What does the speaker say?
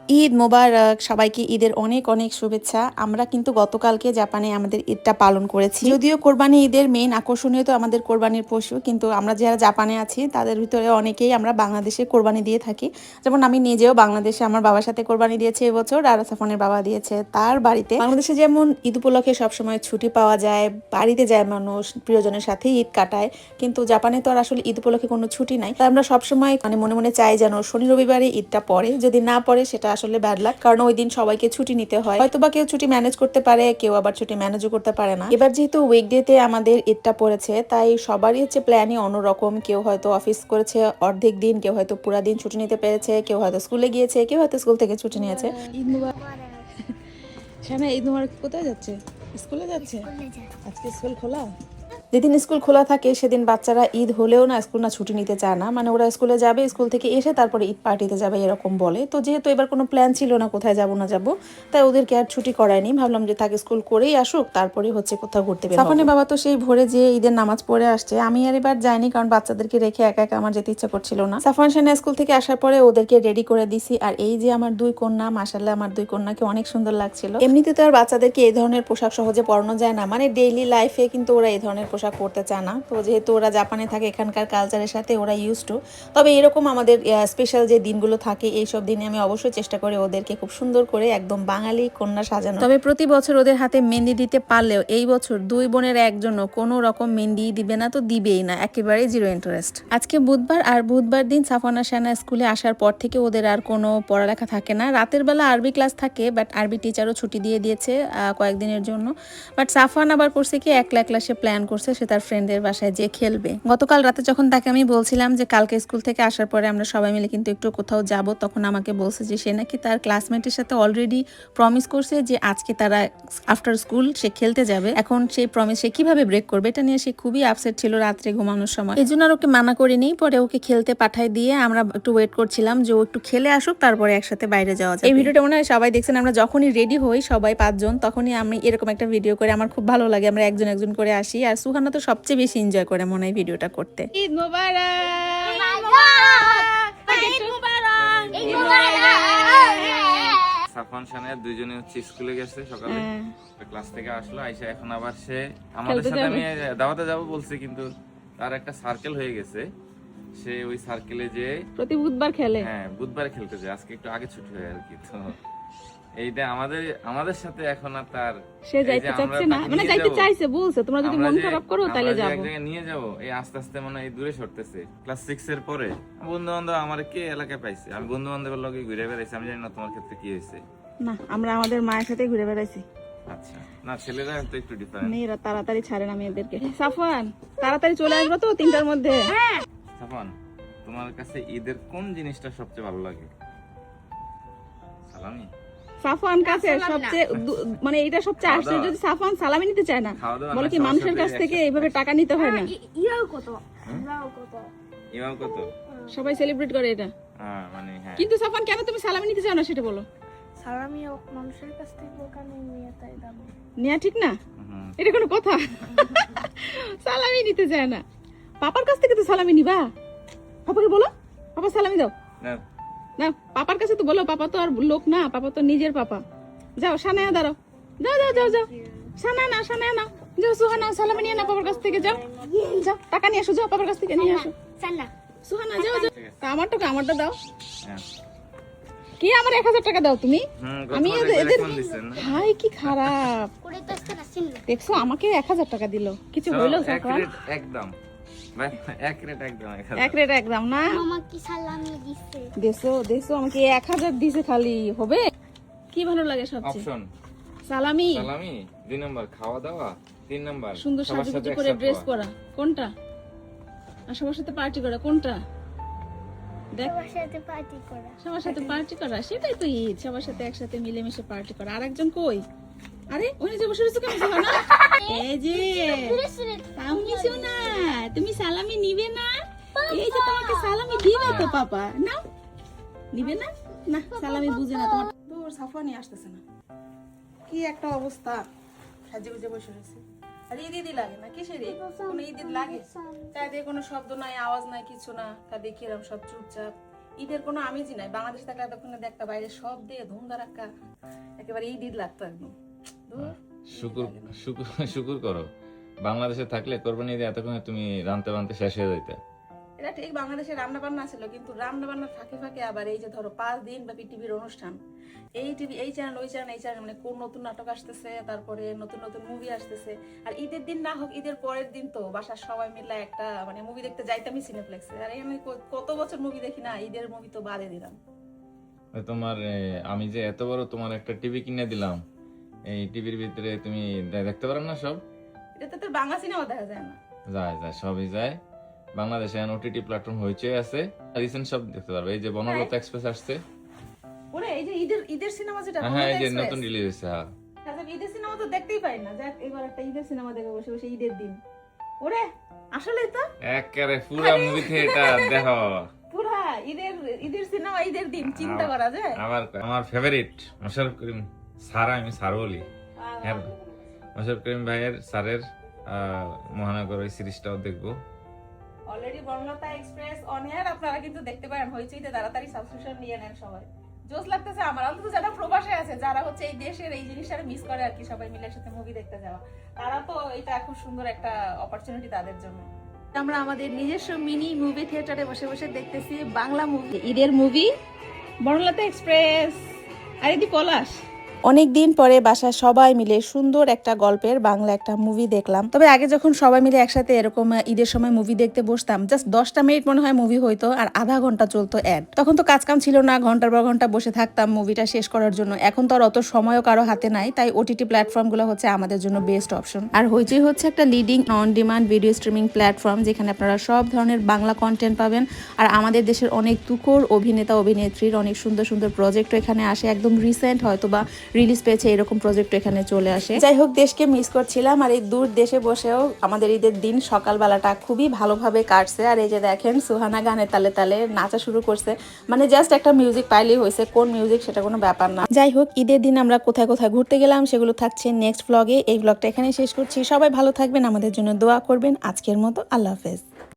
ঈদ মোবারক, সবাইকে ঈদের অনেক অনেক শুভেচ্ছা। আমরা কিন্তু গতকালকে জাপানে আমাদের ঈদটা পালন করেছি। যদিও কোরবানি ঈদের মেইন আকর্ষণীয় তো আমাদের কোরবানির পশু, কিন্তু আমরা যারা জাপানে আছি তাদের ভিতরে অনেকেই আমরা বাংলাদেশে কোরবানি দিয়ে থাকি। যেমন আমি নিজেও বাংলাদেশে আমার বাবার সাথে কোরবানি দিয়েছি এবছর, আর সাফনের বাবা দিয়েছে তার বাড়িতে। বাংলাদেশে যেমন ঈদ উপলক্ষে সবসময় ছুটি পাওয়া যায়, বাড়িতে যায় মানুষ, প্রিয়জনের সাথে ঈদ কাটায়, কিন্তু জাপানে তো আর আসলে ঈদ উপলক্ষে কোনো ছুটি নাই। তাই আমরা সবসময় মনে মনে চাই যেন শনি রবিবারে ঈদটা পড়ে, যদি না পড়ে সেটা আসলে ব্যাড লাক, কারণ ওই দিন সবাইকে ছুটি নিতে হয়। হয়তোবা কেউ ছুটি ম্যানেজ করতে পারে, কেউ আবার ছুটি ম্যানেজও করতে পারে না। এবার যেহেতু উইকডেতে আমাদের ঈদটা পড়েছে, তাই সবারই প্ল্যানই অন্যরকম। কেউ হয়তো অফিস করেছে অর্ধেক দিন, কেউ হয়তো পুরা দিন ছুটি নিতে পেরেছে, কেউ হয়তো স্কুলে গিয়েছে, কেউ হয়তো স্কুল থেকে ছুটি নিয়েছে। ঈদ মুবারক। শানা, ঈদ মুবারক কোথায় যাচ্ছে? স্কুলে যাচ্ছে। আজকে স্কুল খোলা। যেদিন স্কুল খোলা থাকে সেদিন বাচ্চারা ঈদ হলেও না স্কুল না ছুটি নিতে চায় না, ওরা স্কুলে যাবে, স্কুল থেকে এসে তারপরে ঈদ পার্টিতে যাবে এরকম বলে। তো যেহেতু এবার কোনো প্ল্যান ছিল না কোথায় যাব না যাব, তাই ওদেরকে আর ছুটি করায়নি। ভাবলাম যে তাকে স্কুল করেই আসুক, তারপরে কোথাও ঘুরতে বের হবো। সাফানের বাবা তো সেই ভোরে যে ঈদের নামাজ পড়ে আসছে, আমি আর এবার যাইনি, কারণ বাচ্চাদেরকে রেখে একা একা আমার যেতে ইচ্ছা করছিল না। সাফান সেনা স্কুল থেকে আসার পরে ওদেরকে রেডি করে দিছি, আর এই যে আমার দুই কন্যা, মাশাআল্লাহ আমার দুই কন্যাকে অনেক সুন্দর লাগছিল। এমনিতে তো আর বাচ্চাদেরকে এই ধরনের পোশাক সহজে পরানো যায় না, ডেইলি লাইফে কিন্তু ওরা এই ধরনের পোশাক পরতে চায় না। তো যেহেতু ওরা জাপানে থাকে, এখানকার কালচারের সাথে ওরা ইউজ টু। তবে এরকম আমাদের স্পেশাল যে দিনগুলো থাকে, এইসব দিনে আমি অবশ্যই চেষ্টা করি ওদেরকে খুব সুন্দর করে একদম বাঙালি কন্যা সাজানো। তবে প্রতি বছর ওদের হাতে মেহেন্দি দিতে পারলেও এই বছর দুই বোনের একজনও কোনো রকম মেহেন্দি দিবে না, তো দিবেই না, একেবারে জিরো ইন্টারেস্ট। আজকে বুধবার, আর বুধবার দিন সাফানা শানা স্কুলে আসার পর থেকে ওদের আর কোনো পড়ালেখা থাকে না। রাতের বেলা আরবি ক্লাস থাকে, বাট আরবি টিচারও ছুটি দিয়ে দিয়েছে কয়েকদিনের জন্য। বাট সাফান আবার করছে কি, একলা একলা সে প্ল্যান করছে সে তার ফ্রেন্ডের বাসায় যে খেলবে। গতকাল রাতে যখন তাকে আমি বলছিলাম যে কালকে স্কুল থেকে আসার পরে আমরা সবাই মিলে কিন্তু একটু কোথাও যাব, তখন আমাকে বলছে যে সে নাকি তার ক্লাসমেটের সাথে অলরেডি প্রমিস করছে যে আজকে তারা আফটার স্কুল সে খেলতে যাবে। এখন সেই প্রমিস সে কিভাবে ব্রেক করবে, এটা নিয়ে সে খুবই আপসেট ছিল রাত্রে ঘুমানোর সময়। এই জন্য আর ওকে মানা করিনি, পরে ওকে খেলতে পাঠাই দিয়ে আমরা একটু ওয়েট করছিলাম যে ও একটু খেলে আসুক, তারপরে একসাথে বাইরে যাওয়া যায়। এই ভিডিওটা মনে হয় সবাই দেখছেন। আমরা যখনই রেডি হই সবাই পাঁচজন, তখনই আমি এরকম একটা ভিডিও করে, আমার খুব ভালো লাগে। আমরা একজন একজন করে আসি, আর সুহানা তো সবচেয়ে বেশি এনজয় করে মনে হয় ভিডিওটা করতে। ঈদ সাফওয়ান শানের দুইজনে স্কুলে গেছে সকালে, ক্লাস থেকে আসলো, আইসা এখন আবার সে আমাদের সাথে আমি দাওয়াতে যাব বলছে, কিন্তু তার একটা সার্কেল হয়ে গেছে, সে ওই সার্কেলে যে প্রতি বুধবার খেলে। হ্যাঁ, বুধবার খেলতে যায়, আজকে একটু আগে ছুটি হয় আর কি। তো এইটা আমাদের সাথে এখন আর তার সে যাইতে চাচ্ছে না, যাইতে চাইছে, বলছে তোমরা যদি মন খারাপ করো তাহলে যাব। এক জায়গায় নিয়ে যাব, এই আস্তে আস্তে মনে হয় দূরে সরতেছে। ক্লাস 6 এর পরে বন্ধু বান্ধব আমার কে এলাকায় পাইছে, আমি বন্ধু বান্ধবের লগে ঘুরে বেড়াইছি। আমি জানি না তোমার ক্ষেত্রে কি হয়েছে। না, আমরা আমাদের মায়ের সাথে ঘুরে বেড়াইছি। আচ্ছা, না ছেলেরা তো একটু ডিফারেন্ট। মেয়েরা তাড়াতাড়ি ছাড়ে না মেয়েদেরকে। সাফওয়ান তাড়াতাড়ি চলে আসবো তো 3টার মধ্যে। সাফওয়ান, তোমার কাছে ঈদের কোন জিনিসটা সবচেয়ে ভালো লাগে? সালামি। সাফওয়ান কাছে সবচেয়ে এটা সবচেয়ে আশ্চর্য যে সাফওয়ান সালামি নিতে চায় না। বলে কি মানুষের কাছ থেকে এইভাবে টাকা নিতে হয় না। ইমাম কত সবাই সেলিব্রেট করে এটা। হ্যাঁ, কিন্তু সাফওয়ান কেন তুমি সালামি নিতে চাও না সেটা বলো। সালামি মানুষের কাছ থেকে ওখানে নিয়ে তাই দাম নেয়া ঠিক না, এটা কোনো কথা? সালামি নিতে চায় না, পাপার কাছ থেকে তো সালামি নিবা। পাপাকে বলো, পাপা সালামি দাও। না, পাপার কাছে তো বলো, পাপা তো আর লোক না, পাপা তো নিজের পাপা। যাও সানায়া দাঁড়াও, যাও যাও যাও যাও, সানায়া না যাও, সুহানা সালামি নিয়ে না পাপার কাছ থেকে, যাও যাও, টাকা নিয়ে আসো, যাও পাপার কাছ থেকে নিয়ে আসো। সুহানা যাও যাও, আমারটা দাও। কি আমার 1000 টাকা দাও তুমি? আমি এদের ভাই কি খারাপ দেখছো, আমাকে 1000 টাকা দিল, কিছু হইলো? একদম এক রেট একদম না, আমাকে সালামি দিছে, দেছো আমাকে 1000 দিছে, খালি হবে? কি ভালো লাগে সবচেয়ে? অপশন সালামি, 2 নাম্বার খাওয়া দাওয়া, 3 নাম্বার সুন্দর সাজুগুজু করে ড্রেস পরা, কোনটা? আর সবার সাথে পার্টি করা, কোনটা? সবার সাথে পার্টি করা, সবার সাথে পার্টি করা, সেটাই তো ঈদ, সবার সাথে একসাথে মিলেমিশে পার্টি করা। আর একজন কই? আরে ওই যে বসে রয়েছে কেন? সুহানা, এই যে আমি শোনা, তুমি সালামি নিবে না? এই যে তোমাকে সালামি দিবে তো পাপা, না নিবে না? না, সালামি বুঝে না তোমার। দূর, সাফওয়ানি আসতেছে না, কি একটা অবস্থা, সাজে গুজে বসে রয়েছে। আর ঈদ লাগে না, কিসের ঈদ? কোনো ঈদ লাগে? চারিদিকে কোনো শব্দ নাই, আওয়াজ নাই, কিছু না, তাদের কিরম সব চুপচাপ। ঈদের কোনো আমেজই নাই। বাংলাদেশে থাকলে এতক্ষণ দেখতে বাইরে সব দিয়ে ধুমধারাক্কা একেবারে ঈদ লাগতো একদম। শুকুর করো, বাংলাদেশে থাকলে কোরবানি ঈদে এতক্ষণে তুমি রানতে বানতে শেষ হয়ে যাইতে। এটা ঠিক, বাংলাদেশে রান্না বান্না ছিল, কিন্তু রান্না বান্নার ফাঁকে ফাঁকে আবার এই যে ধরো 5 দিন ব্যাপী টিভির অনুষ্ঠান, এই টিভি, এই চ্যানেল, ওই চ্যানেল, এই চ্যানেল, মানে কোন নতুন নাটক আসতেছে, তারপরে নতুন নতুন মুভি আসতেছে। আর ঈদের দিন না হোক, ঈদের পরের দিন তো বাসার সবাই মিলে একটা মানে মুভি দেখতে যাইতামই সিনেপ্লেক্সে। আর আমি কত বছর মুভি দেখি না, ঈদের মুভি তো বাদে দিলাম। তোমার আমি যে এত বড় তোমার একটা টিভি কিনে দিলাম, এই টিভির ভিতরে তুমি দেখতে পারো না সব? এটা তো বাংলা সিনেমা দেখা যায় না। যায় যায়, সবই যায়। বাংলাদেশে ওটিটি প্ল্যাটফর্ম হইচই আছে, রিসেন্ট সব দেখতে পারবে। এই যে বনলতা এক্সপ্রেস আসছে, ওরে এই যে ঈদের সিনেমা যেটা, হ্যাঁ এই যে নতুন রিলিজ হয়েছে। হ্যাঁ ঈদের সিনেমা তো দেখতেই পাই না, যাক এবার একটা ঈদের সিনেমা দেখে বসে বসে ঈদের দিন। ওরে আসলেই তো একেবারে পুরো মুভি থিয়েটার দেখো, পুরা ঈদের সিনেমা, ঈদের দিন, চিন্তা করা যায়। আমার ফেভারিট মোশাররফ করিম স্যার, আমি স্যার বলি, হ্যাঁ মোশাররফ করিম ভাইয়ের স্যারের মহানগর ওই সিরিজটাও দেখবো। Already Banalata express on air, আপনারা কিন্তু দেখতে পারেন হইচইতে। তাড়াতাড়ি সাবস্ক্রিপশন নিয়ে নেন সবাই। জোস লাগতেছে আমার, অন্তত যারা প্রবাসে আছে, যারা হচ্ছে এই দেশের এই জিনিসটা মিস করে আর কি, সবাই মিলে একসাথে মুভি দেখতে যাওয়া, তারা তো এটা খুব সুন্দর একটা অপরচুনিটি তাদের জন্য। আমরা আমাদের নিজস্ব মিনি মুভি থিয়েটারে বসে বসে দেখতেছি বাংলা মুভি, ঈদের মুভি, বনলতা এক্সপ্রেস আর এদি পলাশ। অনেকদিন পরে বাসায় সবাই মিলে সুন্দর একটা গল্পের বাংলা একটা মুভি দেখলাম। তবে আগে যখন সবাই মিলে একসাথে এরকম ঈদের সময় মুভি দেখতে বসতাম, জাস্ট 10টা মিনিট মনে হয় মুভি হইতো, আর আধা ঘন্টা চলতো অ্যাড। তখন তো কাজ কাম ছিল না, ঘন্টার পর ঘন্টা বসে থাকতাম মুভিটা শেষ করার জন্য। এখন তো আর অত সময়ও কারো হাতে নাই, তাই ওটিটি প্ল্যাটফর্মগুলো হচ্ছে আমাদের জন্য বেস্ট অপশন। আর হইচই হচ্ছে একটা leading on demand video streaming platform, যেখানে আপনারা সব ধরনের বাংলা কন্টেন্ট পাবেন। আর আমাদের দেশের অনেক তুখোর অভিনেতা অভিনেত্রীর অনেক সুন্দর সুন্দর প্রজেক্টও এখানে আসে, একদম রিসেন্ট হয়তো বা রিলিজ পেয়েছে এরকম প্রজেক্ট এখানে চলে আসে। যাই হোক, দেশকে মিস করছিলাম, আর এই দূর দেশে বসেও আমাদের ঈদের দিন সকালবেলাটা খুবই ভালোভাবে কাটছে। আর এই যে দেখেন সুহানা গানের তালে তালে নাচা শুরু করছে, মানে জাস্ট একটা মিউজিক পাইলেই হয়েছে, কোন মিউজিক সেটা কোনো ব্যাপার না। যাই হোক, ঈদের দিন আমরা কোথায় কোথায় ঘুরতে গেলাম সেগুলো থাকছে নেক্সট ব্লগে। এই ব্লগটা এখানে শেষ করছি। সবাই ভালো থাকবেন, আমাদের জন্য দোয়া করবেন। আজকের মতো আল্লাহ হাফেজ।